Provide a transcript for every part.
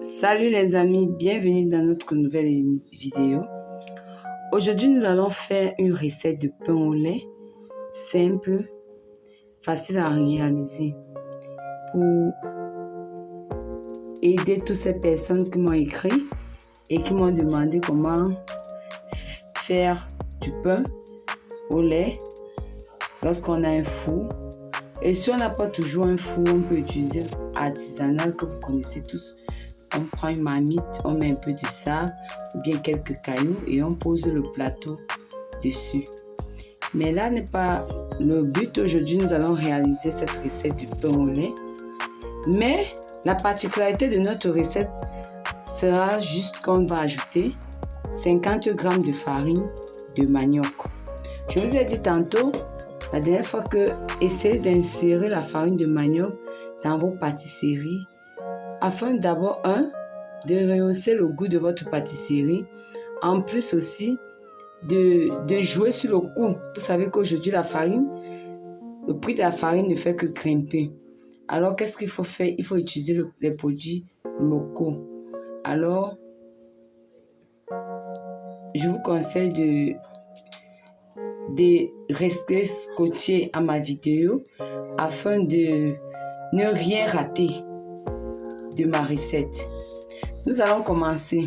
Salut les amis, bienvenue dans notre nouvelle vidéo. Aujourd'hui, nous allons faire une recette de pain au lait simple, facile à réaliser pour aider toutes ces personnes qui m'ont écrit et qui m'ont demandé comment faire du pain au lait lorsqu'on a un four. Et si on n'a pas toujours un four, on peut utiliser artisanal que vous connaissez tous. On prend une marmite, on met un peu de sable ou bien quelques cailloux et on pose le plateau dessus. Mais là n'est pas le but. Aujourd'hui, nous allons réaliser cette recette du pain au lait. Mais la particularité de notre recette sera juste qu'on va ajouter 50 g de farine de manioc. Je vous ai dit tantôt, la dernière fois, que essayez d'insérer la farine de manioc dans vos pâtisseries afin d'abord, de rehausser le goût de votre pâtisserie. En plus aussi, de jouer sur le coût. Vous savez qu'aujourd'hui, le prix de la farine ne fait que grimper. Alors, qu'est-ce qu'il faut faire? Il faut utiliser les produits locaux. Alors, je vous conseille de rester scotché à ma vidéo afin de ne rien rater de ma recette. Nous allons commencer.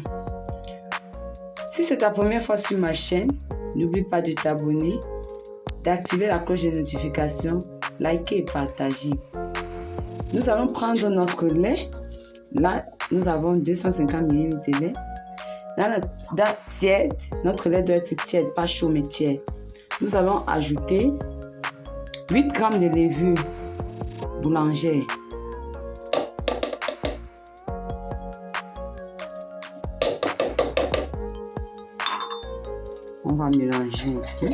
Si c'est ta première fois sur ma chaîne, n'oublie pas de t'abonner, d'activer la cloche de notification, liker et partager. Nous allons prendre notre lait. Là, nous avons 250 ml de lait. Dans tiède, notre lait doit être tiède, pas chaud mais tiède. Nous allons ajouter 8 g de levure boulangère. On va mélanger ici.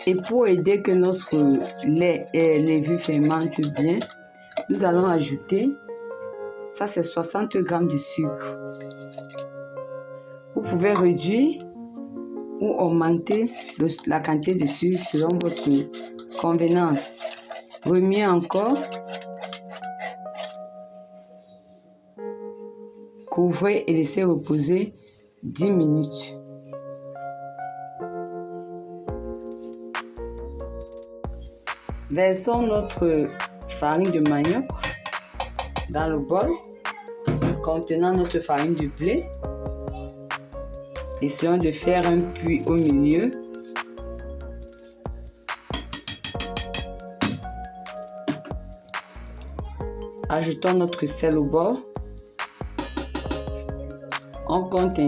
Et pour aider que notre lait et levure fermente bien, nous allons ajouter, ça c'est 60 g de sucre. Vous pouvez réduire ou augmenter la quantité de sucre selon votre convenance. Remuez encore. Couvrez et laissez reposer 10 minutes. Versons notre farine de manioc dans le bol contenant notre farine de blé. Essayons de faire un puits au milieu. Ajoutons notre sel au bord. On compte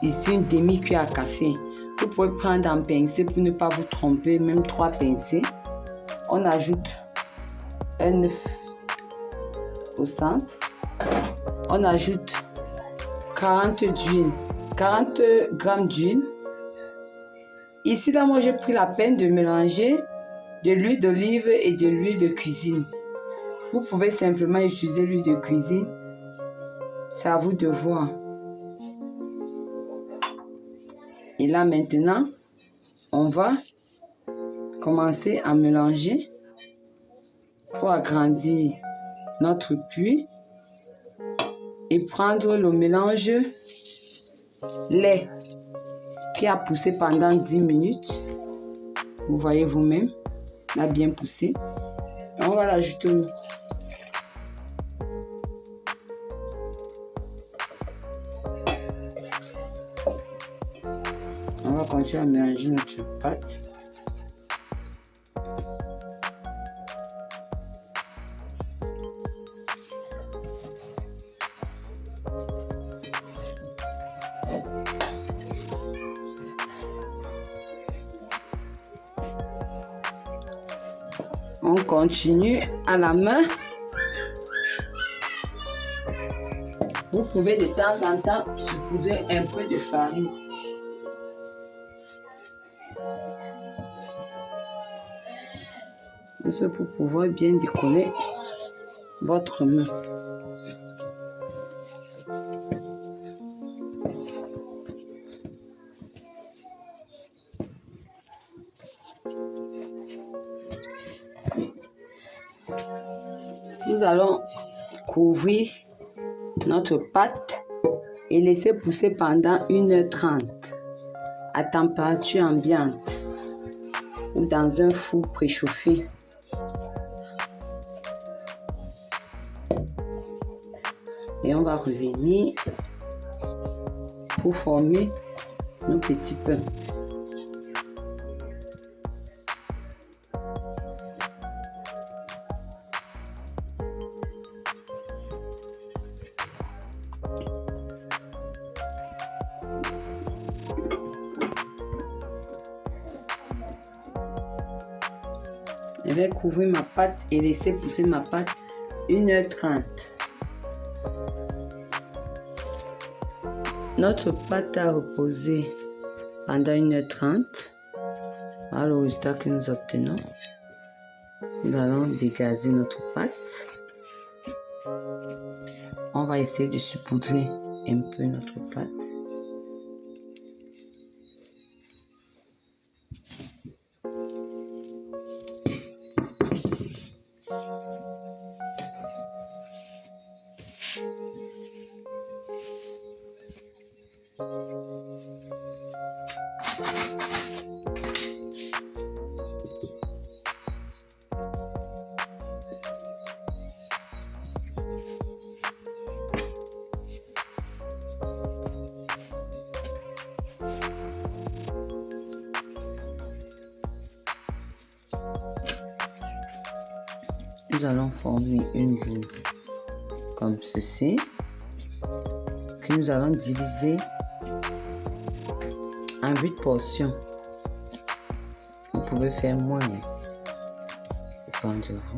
ici une demi-cuillère à café. Vous pouvez prendre un pincé pour ne pas vous tromper, même 3 pincées. On ajoute un œuf au centre. On ajoute 40 g d'huile. Ici, là, moi, j'ai pris la peine de mélanger de l'huile d'olive et de l'huile de cuisine. Vous pouvez simplement utiliser l'huile de cuisine. C'est à vous de voir. Et là maintenant, on va commencer à mélanger pour agrandir notre puits et prendre le mélange lait qui a poussé pendant 10 minutes. Vous voyez vous-même, il a bien poussé. Et on va l'ajouter. On va continuer à mélanger notre pâte. On continue à la main. Vous pouvez de temps en temps saupoudrer un peu de farine. C'est pour pouvoir bien décoller votre main. Nous allons couvrir notre pâte et laisser pousser pendant 1h30 à température ambiante ou dans un four préchauffé. Et on va revenir pour former nos petits pains. Je vais couvrir ma pâte et laisser pousser ma pâte 1h30. Notre pâte a reposé pendant 1h30. Voilà le résultat que nous obtenons. Nous allons dégazer notre pâte. On va essayer de saupoudrer un peu notre pâte. Nous allons former une boule comme ceci que nous allons diviser en 8 portions. Vous pouvez faire moins, dépend de vous.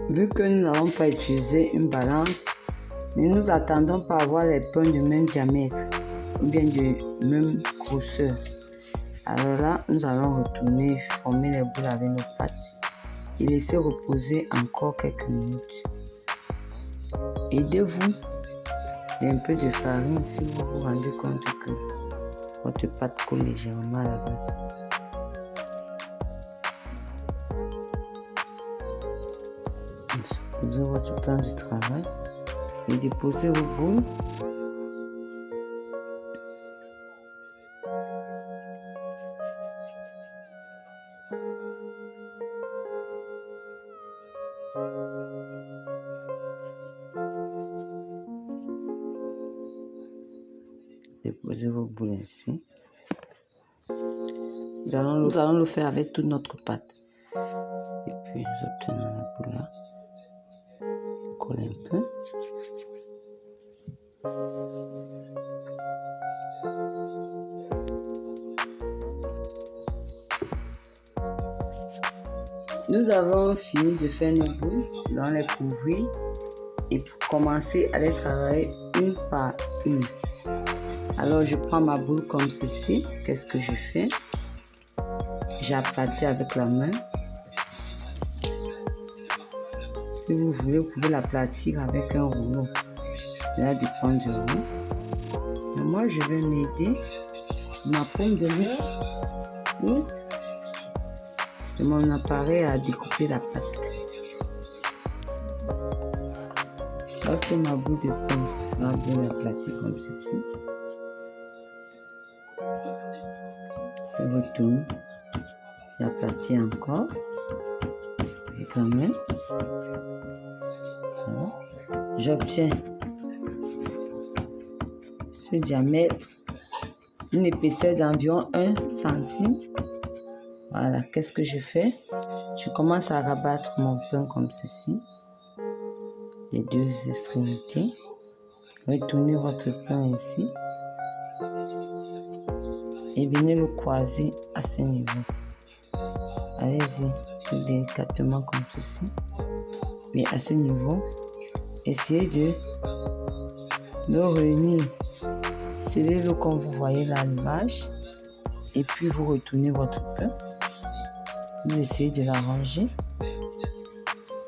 Vu que nous n'allons pas utiliser une balance, ne nous attendons pas à avoir les pains de même diamètre ou bien de même grosseur. Alors là, nous allons retourner former les boules avec nos pâtes et laisser reposer encore quelques minutes. Aidez-vous d'un peu de farine si vous vous rendez compte que votre pâte colle légèrement à la pâte. Posez votre plan de travail et déposez vos boules. Déposez vos boules ainsi. Nous allons le faire avec toute notre pâte. Et puis nous obtenons la boule là. Colle un peu. Nous avons fini de faire nos boules, nous allons les couvrir et pour commencer à les travailler une par une. Alors je prends ma boule comme ceci. Qu'est-ce que je fais? J'aplatis avec la main. Si vous voulez, vous pouvez l'aplatir avec un rouleau. Cela dépend de vous. Mais moi, je vais m'aider ma paume de main ou de mon appareil à découper la pâte. Lorsque ma boule de pomme sera bien aplatie comme ceci, je retourne, j'aplatis encore avec la main. J'obtiens ce diamètre, une épaisseur d'environ 1 centime. Voilà, qu'est-ce que je fais? Je commence à rabattre mon pain comme ceci, les deux extrémités. Retournez votre pain ici et venez le croiser à ce niveau. Allez-y tout délicatement comme ceci. Mais à ce niveau, essayez de le réunir. Scellez-le comme vous voyez là à l'image. Et puis vous retournez votre pain. Vous essayez de l'arranger.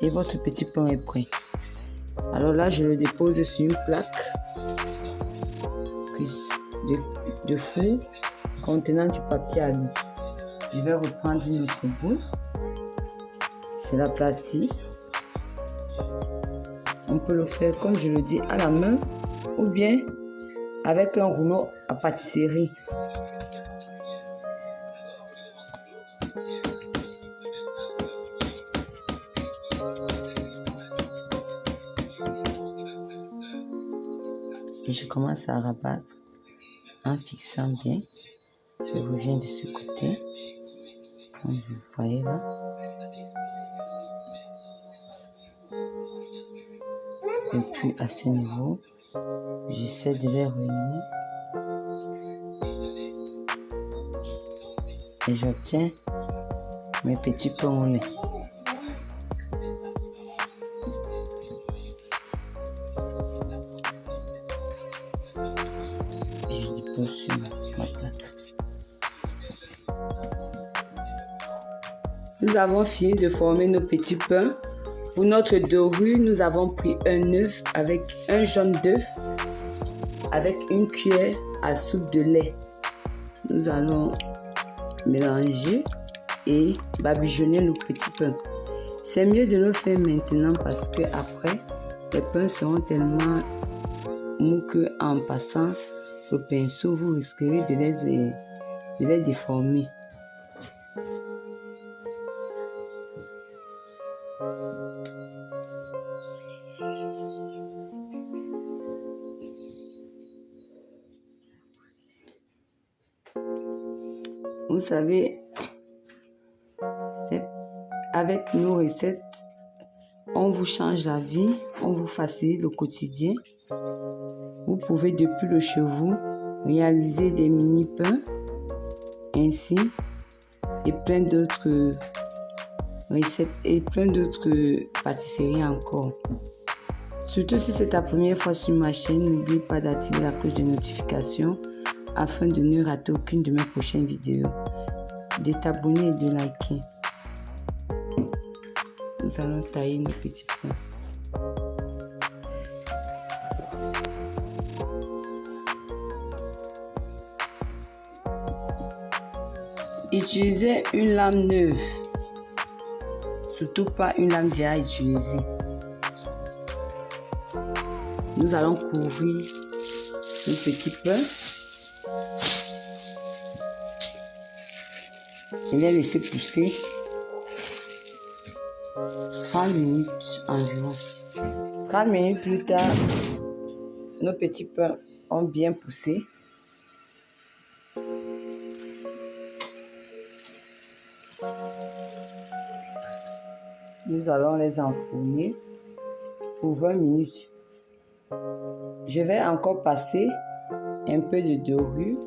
Et votre petit pain est prêt. Alors là, je le dépose sur une plaque de four contenant du papier alu. Je vais reprendre une autre boule. Je l'aplatis. On peut le faire, comme je le dis, à la main ou bien avec un rouleau à pâtisserie. Et je commence à rabattre en fixant bien. Je reviens de ce côté, comme vous voyez là. Et puis à ce niveau, j'essaie de les réunir. Et j'obtiens mes petits pains au lait. Et je dépose sur ma plaque. Nous avons fini de former nos petits pains. Pour notre dorure, nous avons pris un œuf avec un jaune d'œuf avec une cuillère à soupe de lait. Nous allons mélanger et badigeonner nos petits pains. C'est mieux de le faire maintenant parce que après, les pains seront tellement mous qu'en passant le pinceau, vous risquerez de les déformer. Vous savez, avec nos recettes, on vous change la vie, on vous facilite le quotidien. Vous pouvez depuis le chez vous réaliser des mini-pains ainsi et plein d'autres recettes et plein d'autres pâtisseries encore. Surtout si c'est ta première fois sur ma chaîne, n'oublie pas d'activer la cloche de notification afin de ne rater aucune de mes prochaines vidéos, de t'abonner et de liker. Nous allons tailler nos petits pains. Utilisez une lame neuve, surtout pas une lame déjà utilisée. Nous allons couvrir nos petits pains et les laisser pousser 30 minutes environ. 30 minutes plus tard, nos petits pains ont bien poussé. Nous allons les enfourner pour 20 minutes. Je vais encore passer un peu de dorure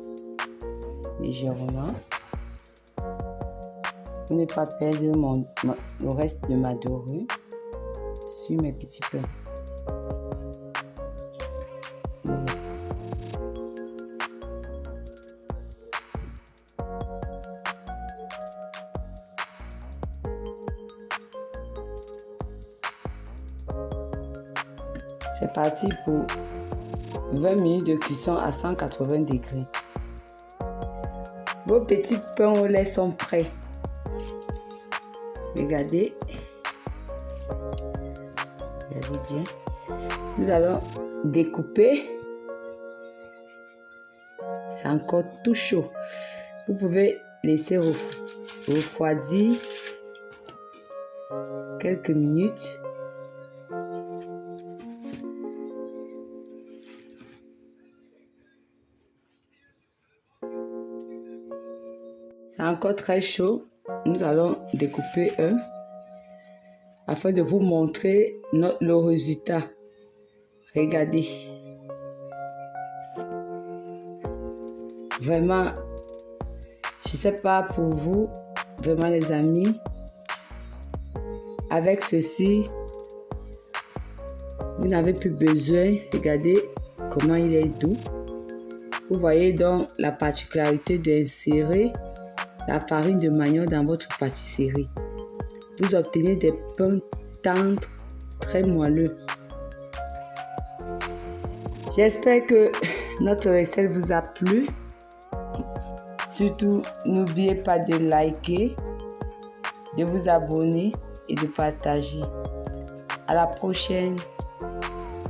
légèrement pour ne pas perdre le reste de ma dorure sur mes petits pains. Voilà. C'est parti pour 20 minutes de cuisson à 180 degrés. Vos petits pains au lait sont prêts. Regardez. Regardez bien. Nous allons découper. C'est encore tout chaud. Vous pouvez laisser refroidir quelques minutes. C'est encore très chaud. nous allons découper un afin de vous montrer le résultat. Regardez. Vraiment, je ne sais pas pour vous, vraiment les amis, avec ceci, vous n'avez plus besoin. Regardez comment il est doux. Vous voyez donc la particularité d'insérer la farine de manioc dans votre pâtisserie. Vous obtenez des pains tendres, très moelleux. J'espère que notre recette vous a plu. Surtout, n'oubliez pas de liker, de vous abonner et de partager. À la prochaine.